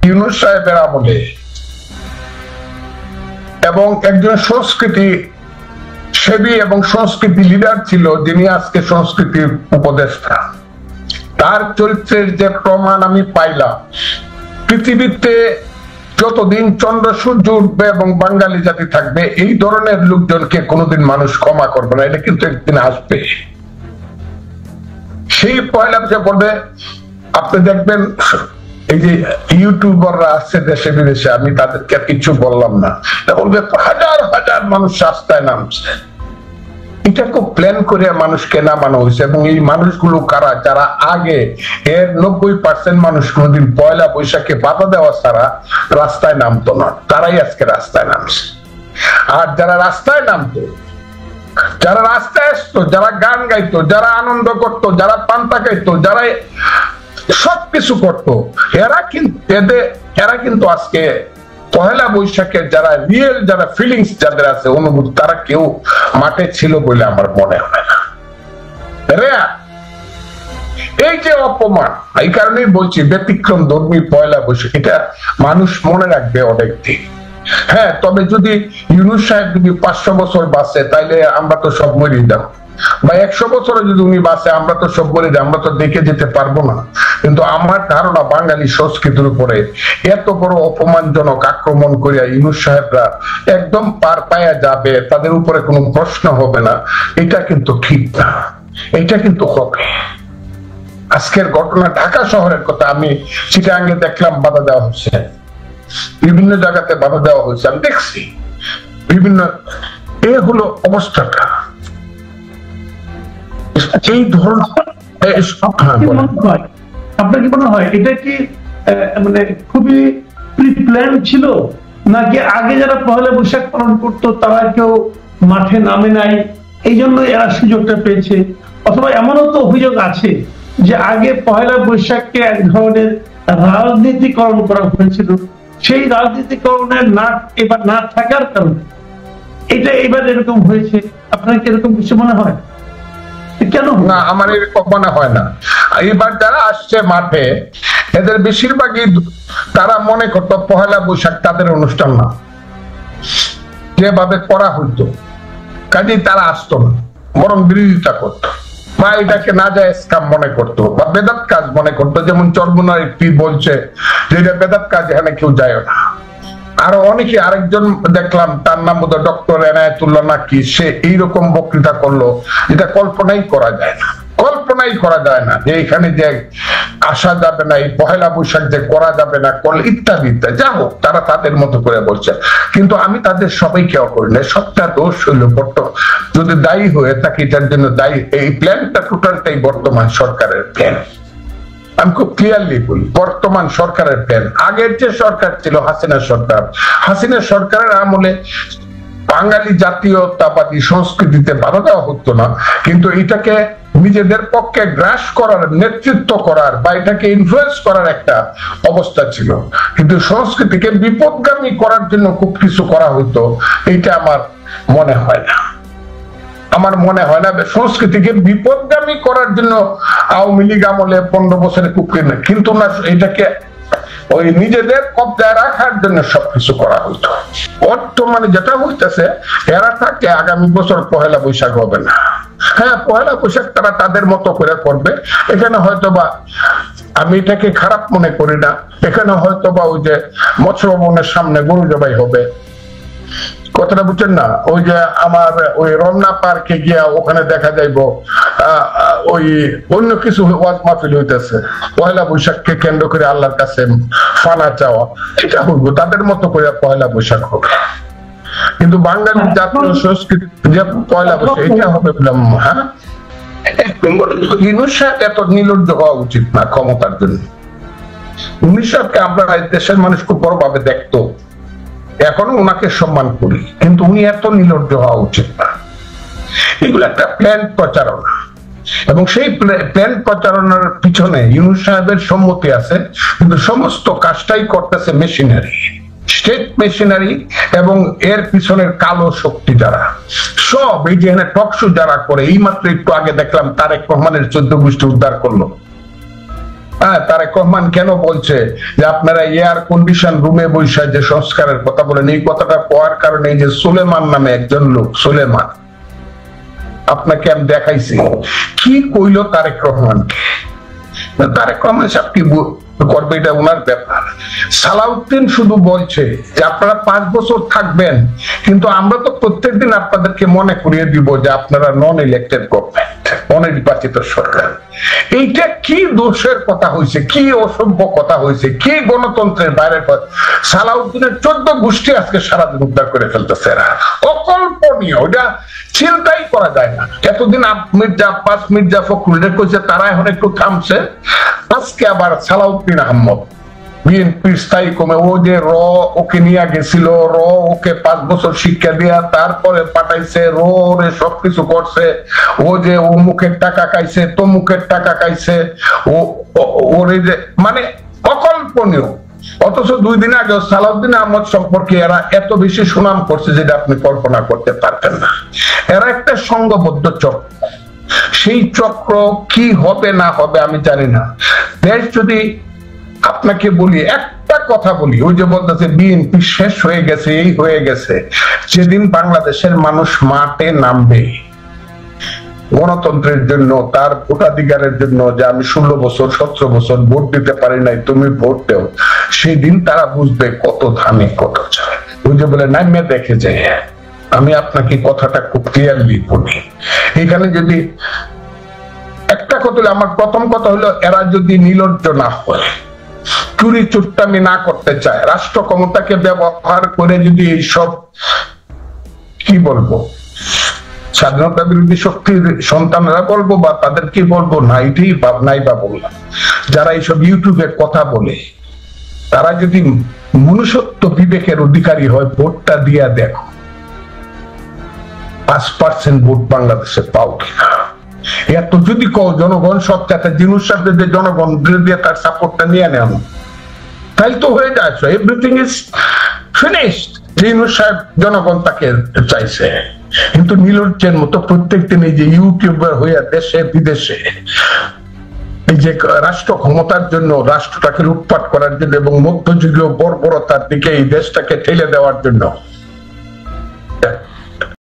ইউনূস সাহেবের আমলে এবং একজন সংস্কৃতি সেবী এবং সংস্কৃতি লিডার ছিল, যিনি আজকে সংস্কৃতির উপদেষ্টা। তার চরিত্রের যে প্রমাণ আমি পাইলাম, পৃথিবীতে যতদিন চন্দ্র সূর্য উঠবে এবং বাঙালি জাতি থাকবে, এই ধরনের লোকজনকে কোনোদিন মানুষ ক্ষমা করবে না। এটা কিন্তু একদিন আসবে। সেই পয়লা বলবে, আপনি দেখবেন এই যে ইউটিউবাররা আসছে দেশে বিদেশে, আমি তাদেরকে কিছু বললাম না, বলবে হাজার হাজার মানুষ রাস্তায় নামছে। এটা খুব প্ল্যান করে মানুষকে নামানো হয়েছে। এবং এই মানুষগুলো কারা? যারা আগে এর 90% মানুষ কোনোদিন পয়লা বৈশাখে বাধা দেওয়া ছাড়া রাস্তায় নামতো না, তারাই আজকে রাস্তায় নামছে। আর যারা রাস্তায় নামতো, যারা রাস্তায় আসতো, যারা গান গাইতো, যারা আনন্দ করতো, যারা পান্তা খাইতো, যারা সবকিছু করতো, এরা কিন্তু আজকে পয়লা বৈশাখের যারা রিয়েল, যারা ফিলিংস যাদের আছে, অনুভূতি, তারা কেউ মাঠে ছিল বলে আমার মনে হয় না। এই যে অপমান, এই কারণেই বলছি ব্যতিক্রম ধর্মী পয়লা বৈশাখ, এটা মানুষ মনে রাখবে অনেকদিন। হ্যাঁ, তবে যদি ইউনূস সাহেব যদি 500 বছর বাঁচে, তাইলে আমরা তো সব মরে যাব, বা 100 বছরে যদি উনি বাঁচে, আমরা তো সব মরে যাব, আমরা তো দেখে যেতে পারবো না। কিন্তু আমার ধারণা বাঙালি সংস্কৃতির উপরে এত বড় অপমানজনক আক্রমণ করিয়া ইউনূস সাহেবরা একদম পার পায়া যাবে, তাদের উপরে কোনো প্রশ্ন হবে না, এটা কিন্তু ঠিক না। এটা কিন্তু হবে। আজকের ঘটনা, ঢাকা শহরের কথা, আমি চিটাগাঙ্গে দেখলাম বাধা দেওয়া হচ্ছে, বিভিন্ন জায়গাতে বাধা দেওয়া হয়েছে, আমি দেখছি বিভিন্ন। এ হলো অবস্থাটা। এই ধরনের আপনার কি মনে হয় এটা কি মানে খুবই প্রি-প্ল্যান ছিল, নাকি আগে যারা পয়লা বৈশাখ পালন করতো তারা কেউ মাঠে নামে নাই, এই জন্য এরা সুযোগটা পেয়েছে? অথবা এমনও তো অভিযোগ আছে যে আগে পয়লা বৈশাখকে এক ধরনের রাজনীতিকরণ করা হয়েছিল, সেই রাজনীতিকরণের এবার না থাকার কারণে এটা এবার এরকম হয়েছে। আপনার কি এরকম কিছু মনে হয়? কেন না, আমার এরকম মনে হয় না। এবার যারা আসছে মাঠে, এদের বেশিরভাগই তারা মনে করতো পয়লা বৈশাখ তাদের অনুষ্ঠান না, যেভাবে করা হইতো, কাজেই তারা আসতো না, বরং বিরোধিতা করতো, বা এটাকে না যায় স্কাম মনে করতো, বা বেদাত কাজ মনে করতো। যেমন চরমুনার একটি বলছে যে এটা বেদাত কাজ, এখানে কেউ যায় না। আরো অনেকে, আরেকজন দেখলাম তার নাম বোধহয় ডক্টর এনায়েতুল্লাহ নাকি, সে এইরকম বক্তৃতা করলো, এটা কল্পনাই করা যায় না, কল্পনাই করা যায় না যে এখানে যে আসা যাবে না, এই পহেলা বৈশাখ যে করা যাবে না, ইত্যাদি ইত্যাদি। যা হোক, তারা তাদের মতো করে বলছে, কিন্তু আমি তাদের সবাইকে করি না। সবটা দোষ হইল যদি দায়ী হয়ে থাকে, এটার জন্য দায়ী এই প্ল্যানটা টোটালটাই বর্তমান সরকারের প্ল্যান। আমি খুব ক্লিয়ারলি বলি, বর্তমান সরকারের প্ল্যান। আগের যে সরকার ছিল হাসিনা সরকার, হাসিনা সরকারের আমলে বাঙালি জাতীয়তাবাদী সংস্কৃতিতে বাধা দেওয়া হতো না, কিন্তু এটাকে নিজেদের পক্ষে গ্রাস করার, নেতৃত্ব করার, বা এটাকে ইনফ্লুয়েন্স করার একটা অবস্থা ছিল। কিন্তু সংস্কৃতিকে বিপদগামী করার জন্য খুব কিছু করা হতো, এইটা আমার মনে হয় না। আমার মনে হয় না সংস্কৃতিকে বিপদগামী করার জন্য আওয়ামী লীগ আমলে 15 বছরে কুকিয়ে না, কিন্তু না, এটাকে ওই নিজেদের কবজায় রাখার জন্য সবকিছু করা হইতো। বর্তমানে যেটা হইতেছে, এরা থাকে আগামী বছর পহেলা বৈশাখ হবে না। হ্যাঁ, পহেলা বৈশাখ তারা তাদের মতো করে করবে। এখানে হয়তোবা, আমি এটাকে খারাপ মনে করি না, এখানে হয়তোবা ওই যে মৎস্য ভবনের সামনে গরু জবাই হবে, কথাটা বুঝছেন না? ওই যে আমার ওই রমনা পার্কে গিয়া ওখানে দেখা যাইব ওই অন্য কিছু ওয়াজ মাহফিল হইতেছে, পয়লা বৈশাখকে কেন্দ্র করে আল্লাহর কাছে ফানা চাওয়া, এটা হইব, তাদের মতো করে পয়লা বৈশাখ হবে। কিন্তু বাঙালির জাতীয় সংস্কৃতি যে পয়লা বৈশাখ, এটা হবে বললাম। হ্যাঁ, ইউনূস সাহেব এত নির্লজ্জ হওয়া উচিত না ক্ষমতার জন্য। ইউনূস সাহেবকে আমরা দেশের মানুষ খুব বড় ভাবে দেখতো, এখনো ওনাকে সম্মান করি, কিন্তু উনি এত নির্লজ্জ হওয়া উচিত না। এগুলো একটা প্ল্যান প্রচারণা, এবং সেই প্ল্যান প্রচারণার পিছনে ইউনূস সাহেবের সম্মতি আছে, কিন্তু সমস্ত কাজটাই করতেছে মেশিনারি, স্টেট মেশিনারি, এবং এর পিছনের কালো শক্তি যারা সব, এই যে টকশো যারা করে, এই মাত্র একটু আগে দেখলাম তারেক রহমানের 14 গোষ্ঠী উদ্ধার করলো, তারেক রহমান কেন বলছে যে আপনারা এয়ার কন্ডিশন রুমে বসে যে সংস্কারের কথা বলেন, এই কথাটা পাওয়ার কারণে এই যে সুলেমান নামে একজন লোক, সুলেমান, আপনাকে আমি দেখাইছি কি কইল তারেক রহমানকে। তারেক রহমান সাহেব কি করবে এটা ওনার ব্যাপার। সালাউদ্দিন শুধু বলছে যে আপনারা 5 বছর থাকবেন, কিন্তু আমরা তো প্রত্যেকদিন আপনাদেরকে মনে করিয়ে দিব যে আপনারা নন ইলেক্টেড গভর্নমেন্ট, অনির্বাচিত সরকার। এইটা কি দোষের কথা হয়েছে, কি অসভ্য কথা হয়েছে, কি গণতন্ত্রের বাইরের কথা। সালাউদ্দিনের 14 গোষ্ঠী আজকে সারাদিন উদ্ধার করে ফেলতেছে, এরা অকল্পনীয়, ওটা চিন্তাই করা যায় না। এতদিন মির্জা আব্বাস, মির্জা ফখরুল কইছে, তারা এখন একটু থামছে। আজকে আবার সালাউদ্দিন আহমদ বিএনপির স্থায়ী কমে, ও যে ওকে নিয়ে গেছিল, ওকে 5 বছর শিক্ষা দিয়া তারপরে পাঠাইছে, রে সবকিছু করছে, ও যে ও মুখের টাকা খাইছে, তো মুখের টাকা খাইছে, ওরে যে মানে অকল্পনীয়। অথচ 2 দিন আগে সালাউদ্দিন আহমদ সম্পর্কে এরা এত বেশি সুনাম করছে যেটা আপনি কল্পনা করতে পারতেন না। এরা একটা সংঘবদ্ধ চক্র, সেই চক্র কি হবে না হবে আমি জানি না। দেশ যদি, আপনাকে বলি একটা কথা বলি, ওই যে বলতেছে বিএনপি শেষ হয়ে গেছে, এই হয়ে গেছে, যেদিন বাংলাদেশের মানুষ মাঠে নামবে গণতন্ত্রের জন্য, তার ভোটাধিকারের জন্য, যে আমি 16 বছর 17 বছর ভোট দিতে পারি নাই, তুমি ভোট দেও, সেই দিন তারা বুঝবে কত ধানে কত চায়। ওই যে বলে নামে দেখে যে, আমি আপনাকে কথাটা খুব ক্লিয়ারলি বলি। এখানে যদি একটা কথা হলো, আমার প্রথম কথা হলো, এরা যদি নির্লজ্জ না হয়, চুরি চুট্টামি না করতে চায়, রাষ্ট্র ক্ষমতাকে ব্যবহার করে যদি এইসব কি বলবো স্বাধীনতা বিরোধী শক্তির সন্তানরা বলবো বা তাদের কি বলবো, নাইটেই নাই বা বললাম, যারা এইসব ইউটিউবে কথা বলে, তারা যদি মনুষ্যত্ব বিবেকের অধিকারী হয়, ভোটটা দিয়া দেখো 5% ভোট বাংলাদেশে পাও কিনা। এত যদি কও জনগণ সব চাতে জিনিস সাথে যে জনগণ দিয়ে তার সাপোর্টটা নিয়ে নেন, তাই তো হয়ে যাচ্ছে, এভরিথিং ইজ ফিনিশড। জিনিস সাহেব জনগণ তাকে চাইছে, কিন্তু নীলজ্জের মতো প্রত্যেক দিন এই যে ইউটিউবার হইয়া দেশে বিদেশে এই যে রাষ্ট্র ক্ষমতার জন্য, রাষ্ট্রটাকে লুটপাট করার জন্য এবং মধ্যযুগীয় বর্বরতার দিকে এই দেশটাকে ঠেলে দেওয়ার জন্য